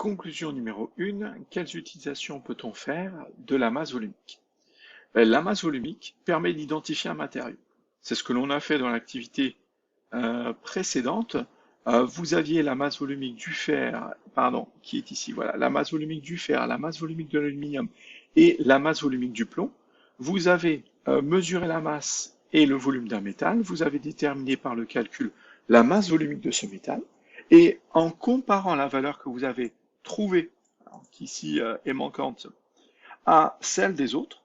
Conclusion numéro 1, quelles utilisations peut-on faire de la masse volumique? La masse volumique permet d'identifier un matériau. C'est ce que l'on a fait dans l'activité précédente. Vous aviez la masse volumique du fer, pardon, qui est ici, voilà, la masse volumique du fer, la masse volumique de l'aluminium et la masse volumique du plomb. Vous avez mesuré la masse et le volume d'un métal, vous avez déterminé par le calcul la masse volumique de ce métal, et en comparant la valeur que vous avez trouvée, qui ici est manquante, à celle des autres,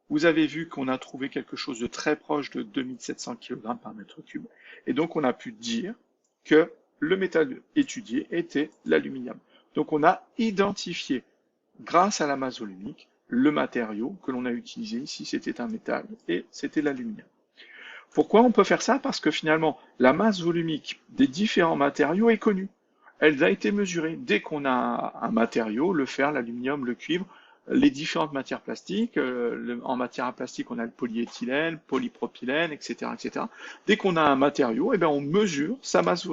vous avez vu qu'on a trouvé quelque chose de très proche de 2700 kg par mètre cube, et donc on a pu dire que le métal étudié était l'aluminium. Donc on a identifié, grâce à la masse volumique, le matériau que l'on a utilisé ici, c'était un métal, et c'était l'aluminium. Pourquoi on peut faire ça? Parce que finalement, la masse volumique des différents matériaux est connue. Elle a été mesurée. Dès qu'on a un matériau, le fer, l'aluminium, le cuivre, les différentes matières plastiques, en matière plastique, on a le polyéthylène, polypropylène, etc., etc. Dès qu'on a un matériau, eh bien, on mesure sa masse,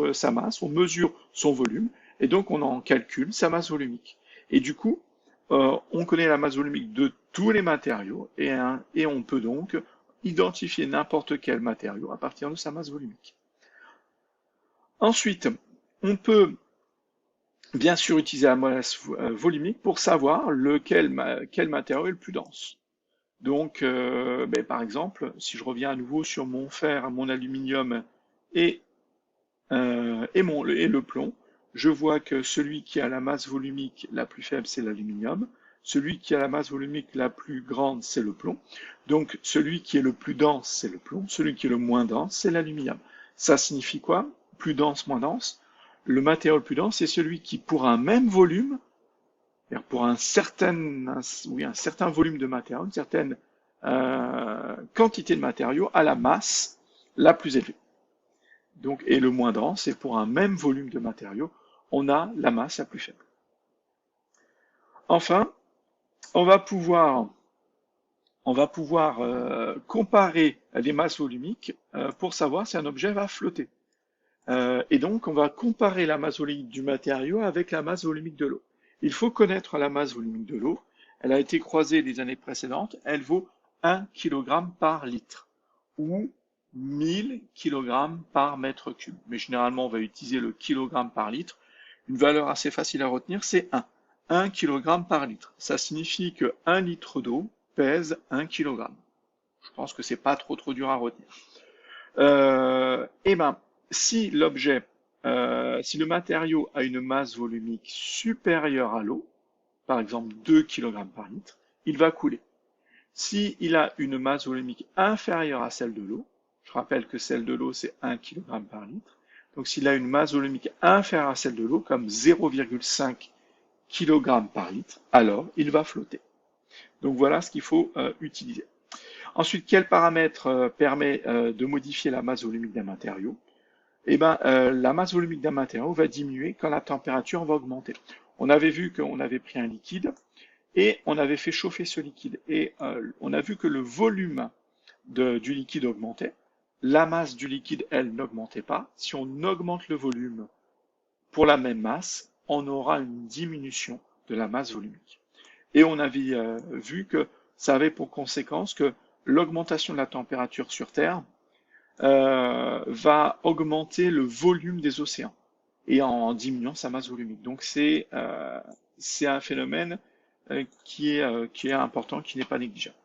on mesure son volume, et donc on en calcule sa masse volumique. Et du coup, on connaît la masse volumique de tous les matériaux, et on peut donc identifier n'importe quel matériau à partir de sa masse volumique. Ensuite, on peut bien sûr utiliser la masse volumique pour savoir quel matériau est le plus dense. Donc, par exemple, si je reviens à nouveau sur mon fer, mon aluminium et le plomb, je vois que celui qui a la masse volumique la plus faible, c'est l'aluminium. Celui qui a la masse volumique la plus grande, c'est le plomb. Donc, celui qui est le plus dense, c'est le plomb. Celui qui est le moins dense, c'est l'aluminium. Ça signifie quoi? Plus dense, moins dense. Le matériau le plus dense, c'est celui qui, pour un même volume, pour un certain volume de matériau, une certaine quantité de matériau, a la masse la plus élevée. Donc, et le moins dense, c'est pour un même volume de matériau, on a la masse la plus faible. Enfin, on va pouvoir comparer les masses volumiques pour savoir si un objet va flotter. Et donc, on va comparer la masse volumique du matériau avec la masse volumique de l'eau. Il faut connaître la masse volumique de l'eau. Elle a été croisée les années précédentes. Elle vaut 1 kg par litre ou 1000 kg par mètre cube. Mais généralement, on va utiliser le kilogramme par litre. Une valeur assez facile à retenir, c'est 1. 1 kg par litre. Ça signifie que 1 litre d'eau pèse 1 kg. Je pense que c'est pas trop dur à retenir. Si si le matériau a une masse volumique supérieure à l'eau, par exemple 2 kg par litre, il va couler. S'il a une masse volumique inférieure à celle de l'eau, je rappelle que celle de l'eau c'est 1 kg par litre, donc s'il a une masse volumique inférieure à celle de l'eau, comme 0,5 kg par litre, alors il va flotter. Donc voilà ce qu'il faut utiliser. Ensuite, quel paramètre permet de modifier la masse volumique d'un matériau? La masse volumique d'un matériau va diminuer quand la température va augmenter. On avait vu qu'on avait pris un liquide et on avait fait chauffer ce liquide. Et on a vu que le volume du liquide augmentait. La masse du liquide, elle, n'augmentait pas. Si on augmente le volume pour la même masse, on aura une diminution de la masse volumique. Et on avait vu que ça avait pour conséquence que l'augmentation de la température sur Terre va augmenter le volume des océans et en diminuant sa masse volumique. Donc c'est un phénomène qui est important, qui n'est pas négligeable.